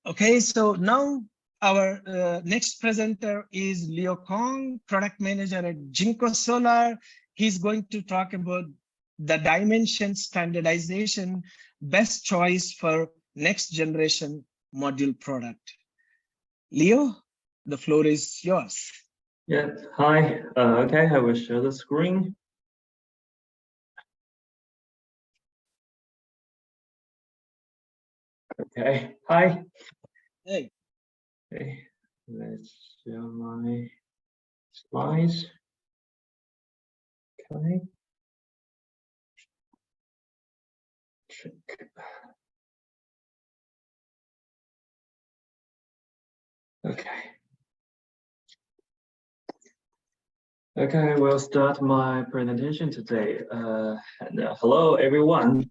Okay, so now our next presenter is Leo Cong, product manager at JinkoSolar. He's going to talk about the dimension standardization, best choice for next generation module product. Leo, the floor is yours. Yeah, hi. Okay, I will share the screen. Okay, hi. Hey. Okay, let's share my slides. Okay. Check. Okay. Okay, we'll start my presentation today. Hello, everyone.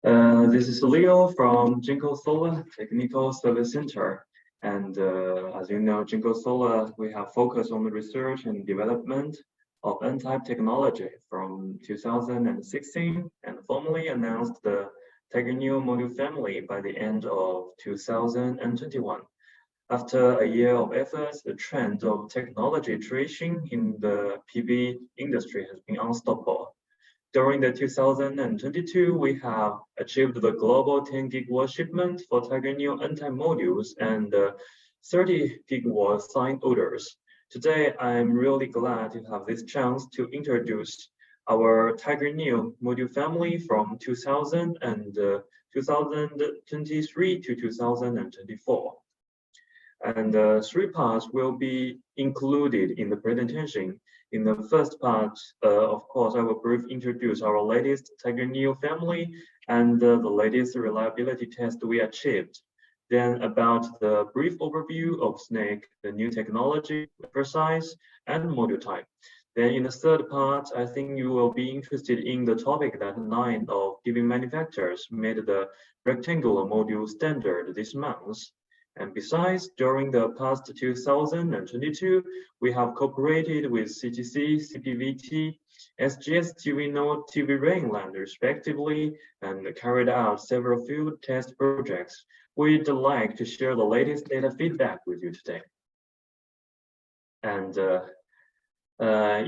This is Leo from JinkoSolar Technical Service Center. And as you know, JinkoSolar, we have focused on the research and development of N-type technology from 2016 and formally announced the TaiyangNews module family by the end of 2021. After a year of efforts, the trend of technology iteration in the PV industry has been unstoppable. During the 2022, we have achieved the global 10 gigawatt shipment for TaiyangNews N-type modules and 30 gigawatt signed orders. Today, I'm really glad to have this chance to introduce our TaiyangNews module family from 2023 to 2024. And three parts will be included in the presentation. In the first part, of course, I will briefly introduce our latest TaiyangNews family and the latest reliability test we achieved. Then about the brief overview of SNAKE, the new technology, wafer size, and module type. Then in the third part, I think you will be interested in the topic that 9 of PV manufacturers made the rectangular module standard this month. And besides, during the past 2022, we have cooperated with CTC, CPVT, SGS TV Node, TV Rainland respectively, and carried out several field test projects. We'd like to share the latest data feedback with you today. And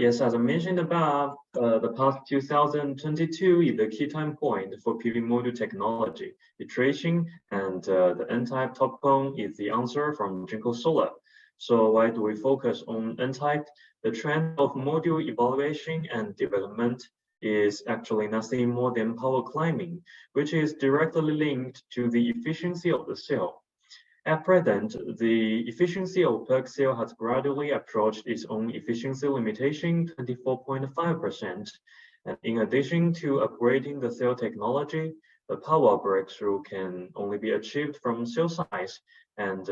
yes, as I mentioned above, the past 2022 is the key time point for PV module technology iteration, and the N-type TOPCon is the answer from JinkoSolar. So why do we focus on N-type? The trend of module evaluation and development is actually nothing more than power climbing, which is directly linked to the efficiency of the cell. At present, the efficiency of PERC cell has gradually approached its own efficiency limitation, 24.5%. And in addition to upgrading the cell technology, the power breakthrough can only be achieved from cell size and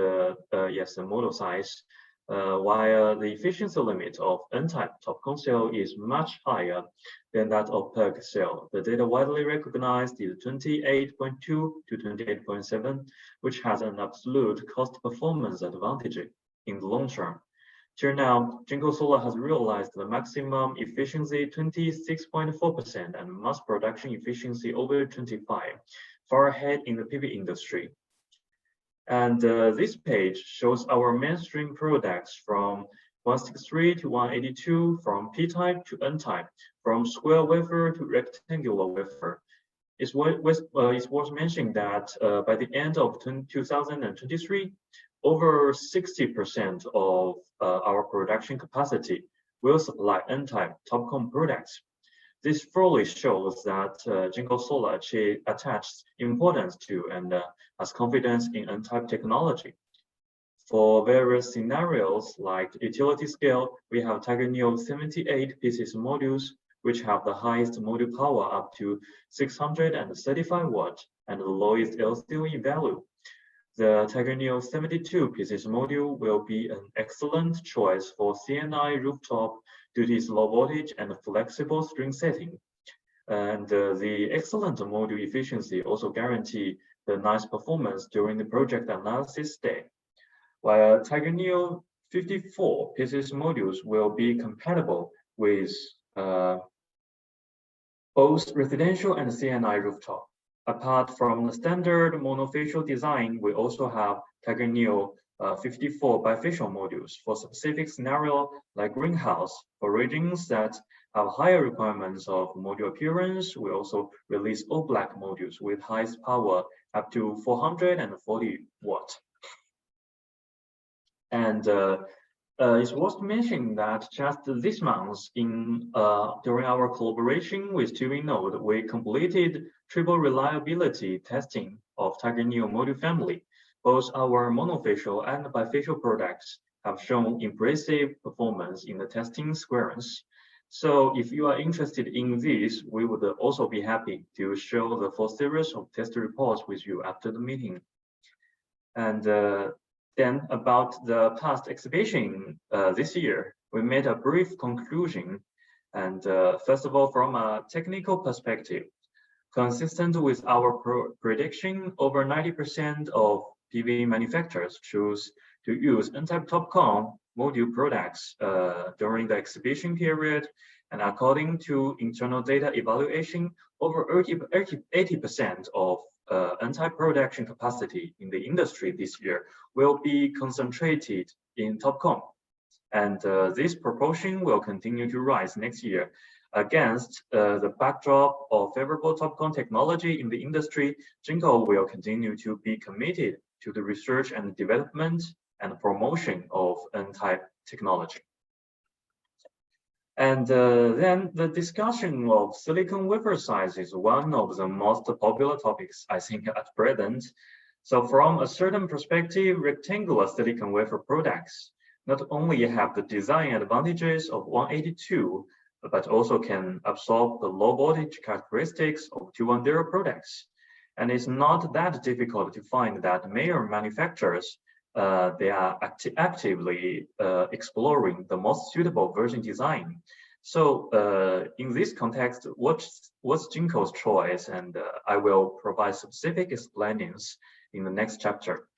yes, the model size, while the efficiency limit of N-type TOPCon cell is much higher than that of PERC cell. The data widely recognized is 28.2 to 28.7, which has an absolute cost performance advantage in the long term. Till now, JinkoSolar has realized the maximum efficiency 26.4% and mass production efficiency over 25, far ahead in the PV industry. And this page shows our mainstream products from 163 to 182, from P-type to N-type, from square wafer to rectangular wafer. It's worth mentioning that by the end of 2023, over 60% of our production capacity will supply N-type TOPCon products. This fully shows that JinkoSolar attaches importance to and has confidence in N-type technology. For various scenarios like utility scale, we have TaiyangNews 78 pieces modules, which have the highest module power up to 635 watts and the lowest LCOE value. The TaiyangNews 72 pieces module will be an excellent choice for CNI rooftop due to its low voltage and flexible string setting. And the excellent module efficiency also guarantee the nice performance during the project analysis stage. While TaiyangNews 54 pieces modules will be compatible with both residential and CNI rooftop. Apart from the standard monofacial design, we also have TaiyangNews 54 bifacial modules for specific scenario like greenhouse. For regions that have higher requirements of module appearance, we also release all black modules with highest power up to 440 watt. And it's worth mentioning that just this month, during our collaboration with TaiyangNews, we completed triple reliability testing of TaiyangNews module family. Both our monofacial and bifacial products have shown impressive performance in the testing squarence. So if you are interested in this, we would also be happy to show the full series of test reports with you after the meeting. And then about the past exhibition this year, we made a brief conclusion. And first of all, from a technical perspective, consistent with our prediction, over 90% of PV manufacturers choose to use N-type TOPCon module products during the exhibition period. And according to internal data evaluation, over 80% of N-type production capacity in the industry this year will be concentrated in TOPCon. And this proportion will continue to rise next year. Against the backdrop of favorable TOPCon technology in the industry, Jinko will continue to be committed to the research and development and promotion of N-type technology. And then the discussion of silicon wafer size is one of the most popular topics, I think, at present. So from a certain perspective, rectangular silicon wafer products not only have the design advantages of 182, but also can absorb the low voltage characteristics of 210 products. And it's not that difficult to find that major manufacturers they are actively exploring the most suitable version design. So in this context, what's Jinko's choice? And I will provide specific explanations in the next chapter.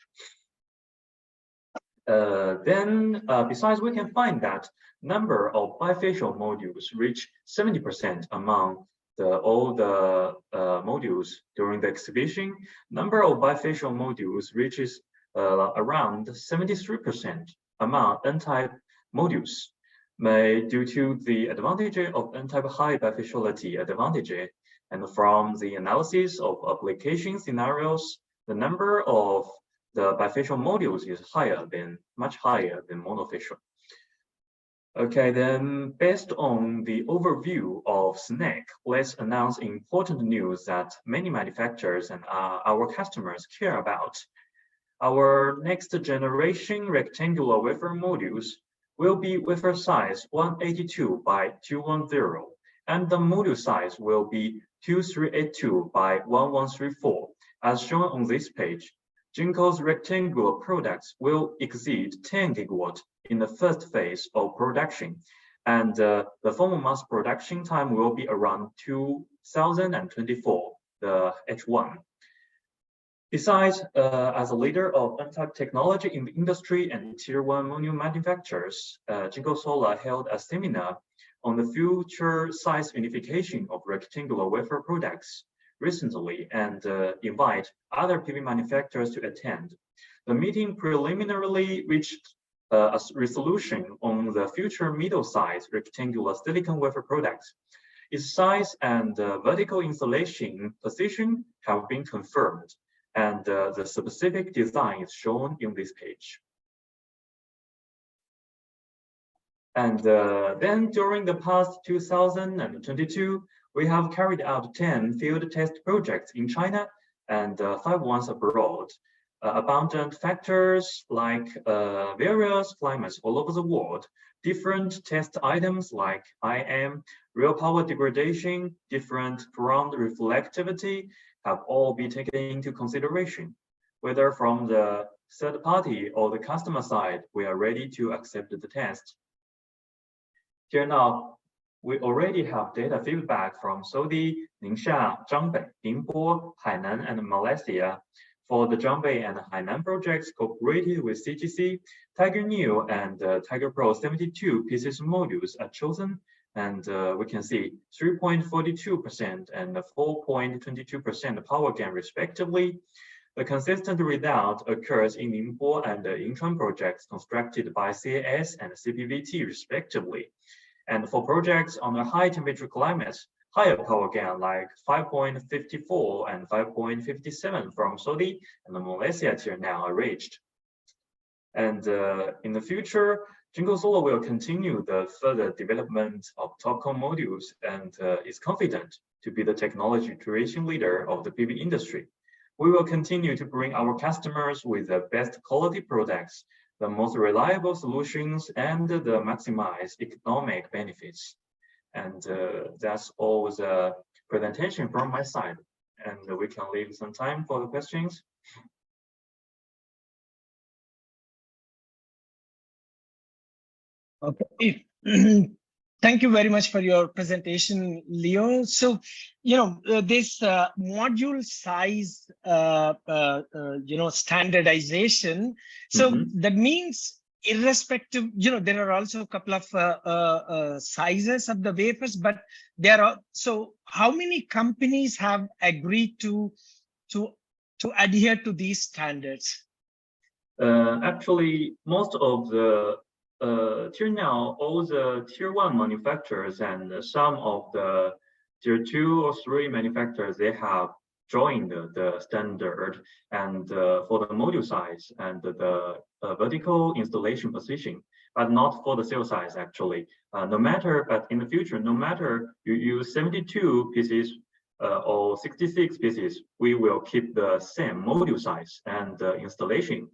Besides, we can find that number of bifacial modules reach 70% among all the modules during the exhibition. Number of bifacial modules reaches around 73% among N-type modules, due to the advantage of N-type high bifaciality advantage. And from the analysis of application scenarios, the number of the bifacial modules is much higher than monofacial. Okay, then based on the overview of SNEC, let's announce important news that many manufacturers and our customers care about. Our next generation rectangular wafer modules will be wafer size 182 by 210, and the module size will be 2382 by 1134. As shown on this page, Jinko's rectangular products will exceed 10 gigawatt in the first phase of production, and the formal mass production time will be around 2024, the H1. Besides, as a leader of N-type technology in the industry and Tier 1 module manufacturers, JinkoSolar held a seminar on the future size unification of rectangular wafer products recently and invite other PV manufacturers to attend. The meeting preliminarily reached a resolution on the future middle-size rectangular silicon wafer products. Its size and vertical installation position have been confirmed, and the specific design is shown in this page. And then during the past 2022, we have carried out 10 field test projects in China and 5 ones abroad. Abundant factors like various climates all over the world, different test items like IM, real power degradation, different ground reflectivity have all been taken into consideration. Whether from the third party or the customer side, we are ready to accept the test. Here now, we already have data feedback from Saudi, Ningxia, Zhangbei, Ningbo, Hainan, and Malaysia. For the Zhangbei and Hainan projects cooperated with CGC, TaiyangNews and Tiger Pro 72 pieces modules are chosen And we can see 3.42% and 4.22% power gain respectively. The consistent result occurs in Ningbo and Yinchuan projects constructed by CAS and CPVT respectively. And for projects on a high temperature climate, higher power gain like 5.54 and 5.57 from Saudi and Malaysia till now are reached. And in the future, JinkoSolar will continue the further development of TOPCon modules and is confident to be the technology iteration leader of the PV industry. We will continue to bring our customers with the best quality products, the most reliable solutions, and the maximized economic benefits. And that's all the presentation from my side. And we can leave some time for the questions. Okay. Thank you very much for your presentation, Leo. So, this module size, standardization. So that means irrespective, there are also a couple of sizes of the wafers, but there are, so how many companies have agreed to adhere to these standards? Actually, most of the till now, all the tier 1 manufacturers and some of the tier 2 or 3 manufacturers, they have joined the standard and for the module size and the vertical installation position, but not for the cell size actually. No matter, but in the future, no matter you use 72 pieces or 66 pieces, we will keep the same module size and installation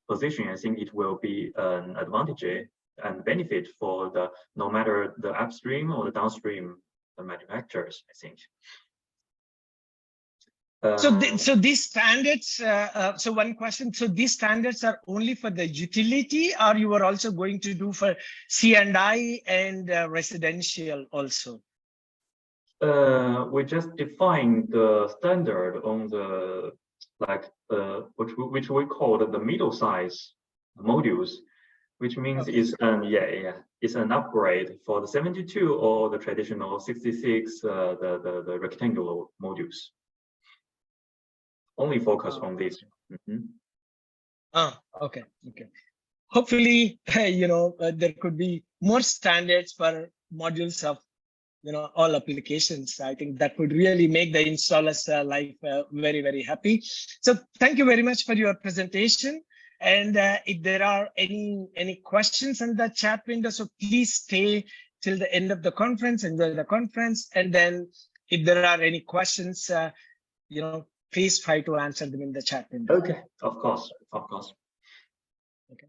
position. I think it will be an advantage and benefit for the no matter the upstream or the downstream manufacturers, I think. So these standards, so one question, so these standards are only for the utility, or you are also going to do for C&I and residential also? We just define the standard on the which we call the middle size modules, which means it's it's an upgrade for the 72 or the traditional 66 the rectangular modules. Only focus on this. Okay. Hopefully, there could be more standards for modules of all applications. I think that would really make the installers' life very, very happy. So thank you very much for your presentation. And if there are any questions in the chat window, so please stay till the end of the conference, enjoy the conference. And then if there are any questions, please try to answer them in the chat window. Okay, of course. Okay.